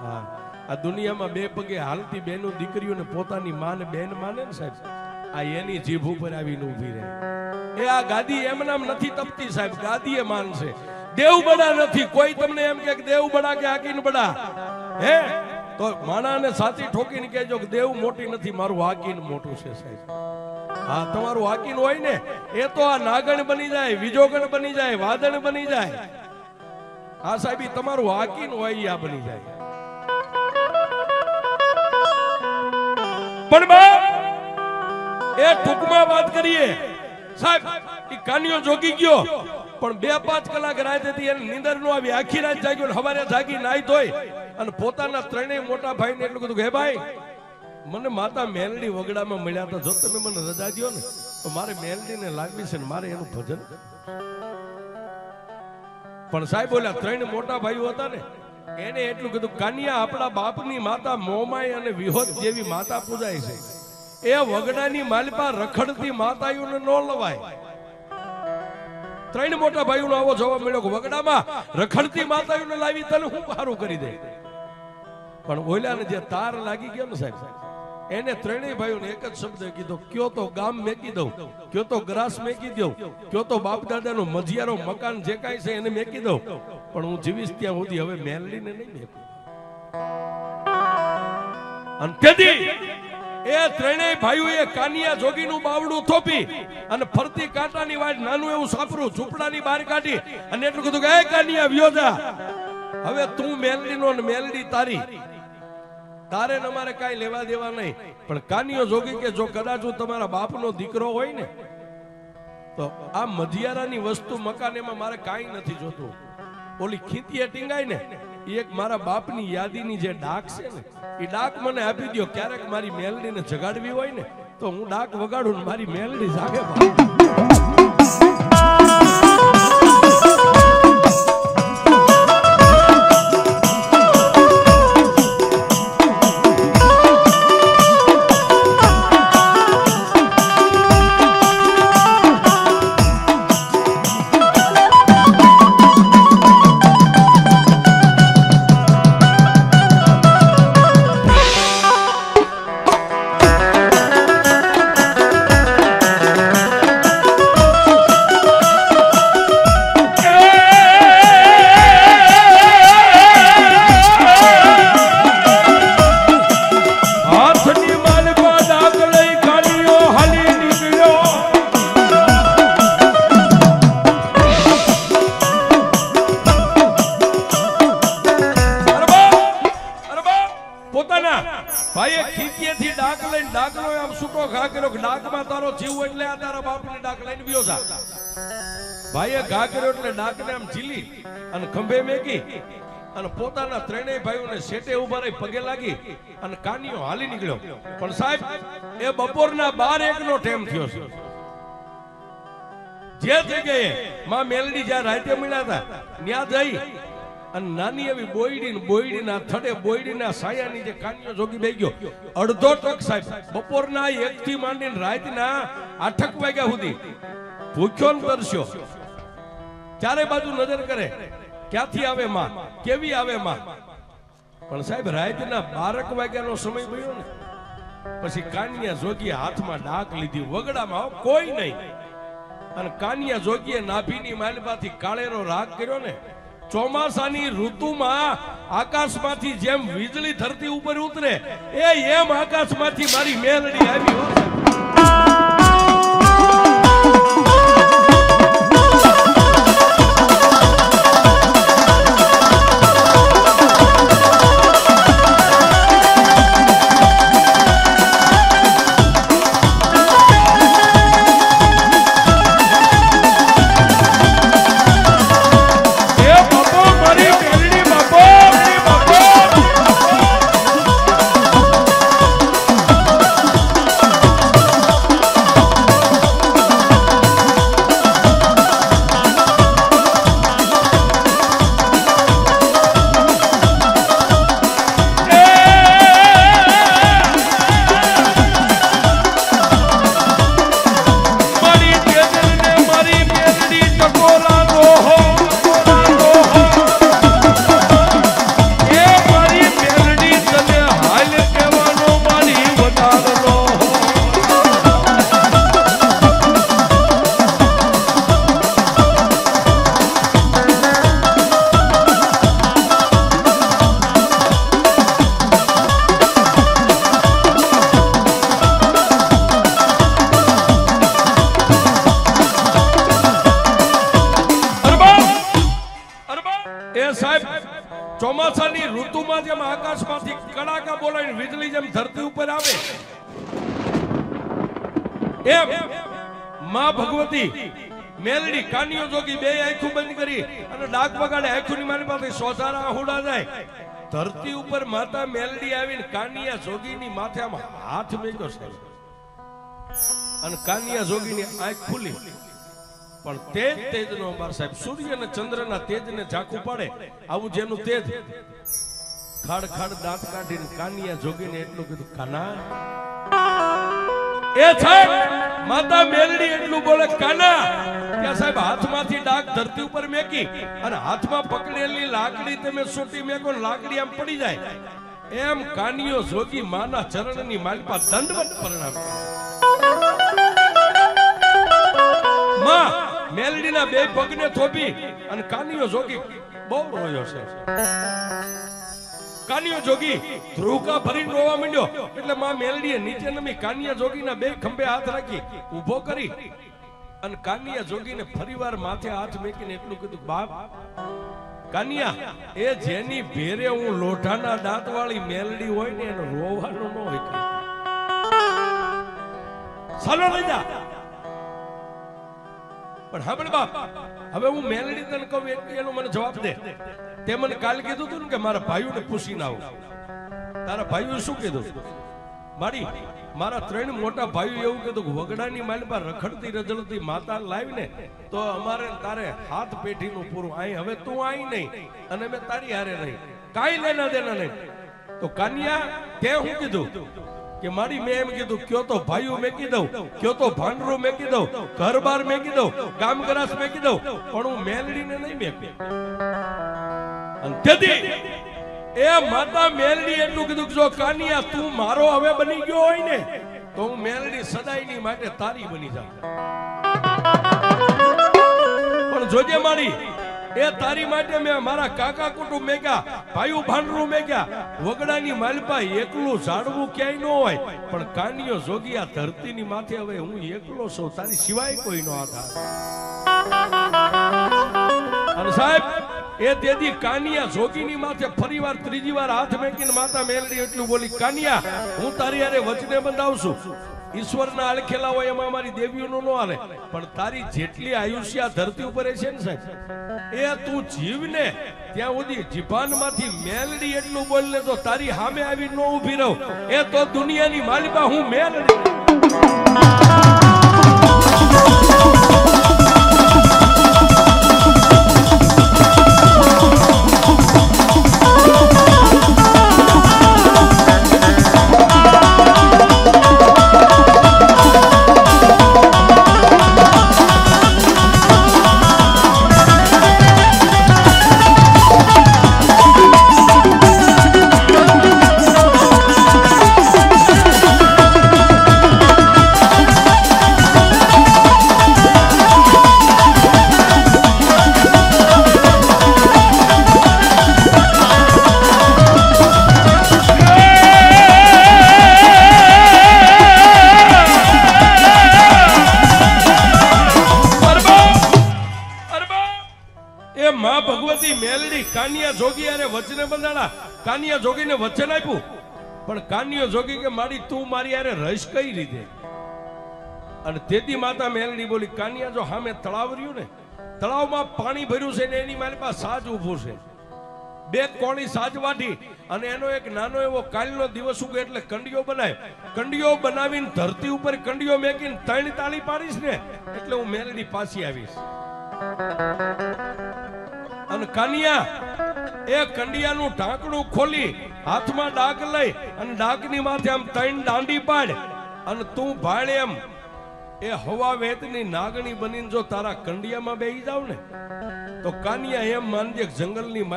હા, આ દુનિયામાં બે પગે હાલતી બેનો દીકરીઓને પોતાની માને બેન માને ને સાહેબ, આ એની જીભ ઉપર આવીને ઊભી રહે. એ આ ગાદી એમ નામ નથી તપતી સાહેબ, ગાદી એ માન છે. દેવ બડા નથી. કોઈ તમને એમ કે દેવ બડા કે હાકીન બડા હે તો માણાને સાચી ઠોકીને કહેજો કે દેવ મોટી નથી, મારું હાકીન મોટું છે સાહેબ. હા, તમારું હાકીન હોય ને એ તો આ નાગણ બની જાય, વિજોગણ બની જાય, વાદણ બની જાય. હા સાહેબ, તમારું હાકીન હોય આ બની જાય. પણ એ ટૂંકમાં વાત કરીએ સાહેબ, એ કાનિયો જોગી ગયો પણ 2-5 કલાક રાત હતી, એને નીંદર નો આવી. આખી રાત જાગ્યો, સવારે જાગી નાઈ ધોઈ અને પોતાના ત્રણેય મોટા ભાઈને એટલું કીધું કે હે ભાઈ, મને માતા મેલડી વગડામાં મળ્યા હતા, જો તમે મને રજા દ્યો ને તો મારે મેલડીને લાગવી છે ને મારે એનું ભજન. પણ સાહેબ બોલ્યા, 3 મોટા ભાઈઓ હતા ને એને એટલું કીધું, કાનિયા આપણા બાપની માતા મોમાઈ અને વિહોત જેવી માતા પૂજાય છે, એ વગડાની માલપા રખડતી માતાઓને ન લવાય. 3 મોટા ભાઈઓનો આવો જવાબ મળ્યો કે વગડામાં રખડતી માતાઓને લાવી તને હું સારું કરી દે. પણ ઓલાને જે તાર લાગી ગયો ને સાહેબ, એને 3 ભાઈઓને એક જ શબ્દ કીધો, કયો તો ગામ મેકી દઉં, કયો તો ગ્રાસ મેકી દઉં, કયો તો બાપ દાદાનો મજિયારો મકાન જે કાંઈ છે એને મેકી દઉં, પણ હું જીવીશ ત્યાં સુધી હવે મેલડીને નહીં મેકું. અને તેથી એ 3 ભાઈઓએ કાનિયા જોગીનું બાવડું થોપી અને ફરતી કાંટાની વાટ નાનું એવું સાપરું ઝૂંપડાની બહાર કાઢી અને એટલું કીધું કે એ કાનિયા વ્યો જા, હવે તું મેલડીનો ને મેલડી તારી, તારે ને અમારે કાંઈ લેવા દેવા નહીં. પણ કાનિયો જોગી કે જો કદાચ હું તમારા બાપનો દીકરો હોય ને તો આ મધિયારાની વસ્તુ મકાન એમાં મારે કાંઈ નથી જોતું. ઓલી ખીતીએ ટીંગાય ને એક મારા બાપની યાદીની જે ડાક છે ને એ ડાક મને આપી દો. ક્યારેક મારી મેલડીને જગાડવી હોય ને તો હું ડાક વગાડું ને મારી મેલડી જાગે. ભાઈએ ઘા કર્યો એટલે ડાકને આમ ઝીલી અને ખંભે મેકી અને પોતાના 3 ભાઈઓને શેટે ઉભા રહી પગે લાગી અને કાનિયો હાલી નીકળ્યો. પણ સાહેબ એ બપોરના 12-1 નો ટાઈમ થયો છે. જે જગ્યાએ માં મેલડી જ્યાં રાતે મળ્યા હતા ત્યાં જઈ અને નાની એવી બોયડીના થડે બોયડીના સાયાની જે કાનિયો જોગી બેહી ગયો. અડધો ટક સાહેબ બપોરના 1 થી માંડીને રાતના 8 વાગ્યા સુધી ભૂખ્યો ને તરસ્યો. ચારે બાજુ નજર કરે ક્યાંથી આવે માં, કેવી આવે માં. પણ સાહેબ રાતના 12 વાગ્યાનો સમય ગયો ને પછી કાનિયા જોગીએ હાથમાં ડાક લીધી. વગડામાં કોઈ નહીં અને કાનિયા જોગીએ નાભીની માલમાંથી કાળેરો રાગ કર્યો ને. ચોમાસાની ઋતુમાં આકાશમાંથી જેમ વીજળી ધરતી ઉપર ઉતરે એમ આકાશમાંથી મારી મેલડી આવી. ચોમાસાની ઋતુમાં જેમ આકાશમાંથી કડાકા બોલાવીને વીજળી જેમ ધરતી ઉપર આવે એમ માં ભગવતી મેલડી કાનિયો જોગી બે આંખો બંધ કરી અને ડાક વગાડે આંખોની મારી પાસે સોસારા આહુડા જાય ધરતી ઉપર માતા મેલડી આવીને કાનિયા જોગીની માથે આમ હાથ મેક્યો છે અને કાનિયા જોગીની આંખ ખુલી પણ તેજનો અમાર સાહેબ સૂર્ય અને ચંદ્રના તેજને ઝાંખું પાડે આવું જેનું તેજ ખાડ ખાડ દાંત કાઢીને કાનિયા જોગીને એટલું કીધું કાના એ સાહેબ માતા મેલડી એટલું બોલે કાના ત્યાં સાહેબ હાથમાંથી ડાક ધરતી ઉપર મેકી અને હાથમાં પકડેલી લાકડી તમે સોટી મેકો લાકડી આમ પડી જાય એમ કાનિયો જોગી માના ચરણની માલપા દંડવત પ્રણામ માં મેલડીના બે પગને થોપી અને કાનિયો જોગી બહુ રોયો છે કાનિયો જોગી ધ્રુવકા ભરીને રોવા માંડ્યો એટલે માં મેલડીએ નીચે નમી કાનિયા જોગીના બે ખંભે હાથ રાખી ઊભો કરી અને કાનિયા જોગીને ફરીવાર માથે હાથ મેકીને એટલું કીધું બાપ કાનિયા એ જેની ભેરે હું લોઢાના દાંત વાળી મેલડી હોય ને એને રોવાનું ન હોય ચાલો લઈ જા પણ સાંભળ બાપ હવે હું મેલડી તને કહું એનો મને જવાબ દે તે મને કાલ કીધું હતું ને કે મારા ભાઈઓને પૂછીને આવું તારા ભાઈઓ શું કીધું મારા 3 મોટા ભાઈઓ એવું કીધું કે વગડાની માલપા રખડતી રજડતી માતા લાવીને તો અમારે તારે હાથ પેઢીનું પૂરું આઈ હવે તું આઈ નહીં અને મેં તારી હારે નહીં કાઈ લેના દેના નહીં તો કાનિયા તે હું કીધું કે મારી મેં એમ કીધું કયો તો ભાઈઓ મેકી દઉં કયો તો ભાંડરું મેકી દઉં ઘર બાર મેકી દઉં કામ કરાસ મેકી દઉં પણ હું મેલડીને નહીં મેકી અને તેથી એ માતા મેલડી એટલું કીધું જો કાનિયા તું મારો હવે બની ગયો હોય ને તો હું મેલડી સદાયની માટે તારી બની જાઉં પણ જોજે મારી એ તારી માટે મેં મારા કાકા કુટુંબ મેગ્યા ભાઈઓ ભાંડરું મેગ્યા વગડાની માલપા એકલું ઝાડવું ક્યાંય ન હોય પણ કાનિયો જોગી આ ધરતીની માથે હવે હું એકલો છું તારી સિવાય કોઈ નો આધાર અને સાહેબ એ તેથી કાનિયા જોગીની માથે ફરીવાર ત્રીજી વાર હાથ મેકીને માતા મેલડી એટલું બોલી કાનિયા હું તારી હારે વચને બંધાવશું ઈશ્વરના અળખેલા હોય એમાં અમારી દેવીઓનું ન હાલે પણ તારી જેટલી આયુષ્ય ધરતી ઉપર છે ને સાહેબ એ તું જીવને ત્યાં સુધી જીભાનમાંથી મેલડી એટલું બોલને તો તારી સામે આવી ન ઊભી રહું એ તો દુનિયાની માલિકા હું મેલડી કાનિયા જોગી અરે વચને બંધાણા કાનિયા જોગીને વચન આપ્યું પણ કાનિયો જોગી કે મારી તું મારી યારે રહીશ કઈ રીતે અને તેથી માતા મેલડી બોલી કાનિયા જો સામે તળાવ રહ્યું ને તળાવમાં પાણી ભર્યું છે ને એની મારી પાસે સાજ ઊભું છે બે કોણી સાજ વાટી અને એનો એક નાનો એવો કાલનો દિવસ ઉગે એટલે કંડિયો બનાય કંડિયો બનાવીને ધરતી ઉપર કંડિયો મેકીને 3 તાળી પાડીશ ને એટલે હું મેલડી પાછી આવીશ અને કાનિયા એ કંડિયાનું ઢાંકણું ખોલી હાથમાં ડાક લઈ અને ડાકની માથે આમ 3 દાંડી પાડ અને તું ભાળ એમ એ હવા વેતની નાગણી બનીને જો તારા કંડિયામાં બેહી જાવ ને તો કાનિયા એમ માનજે જંગલની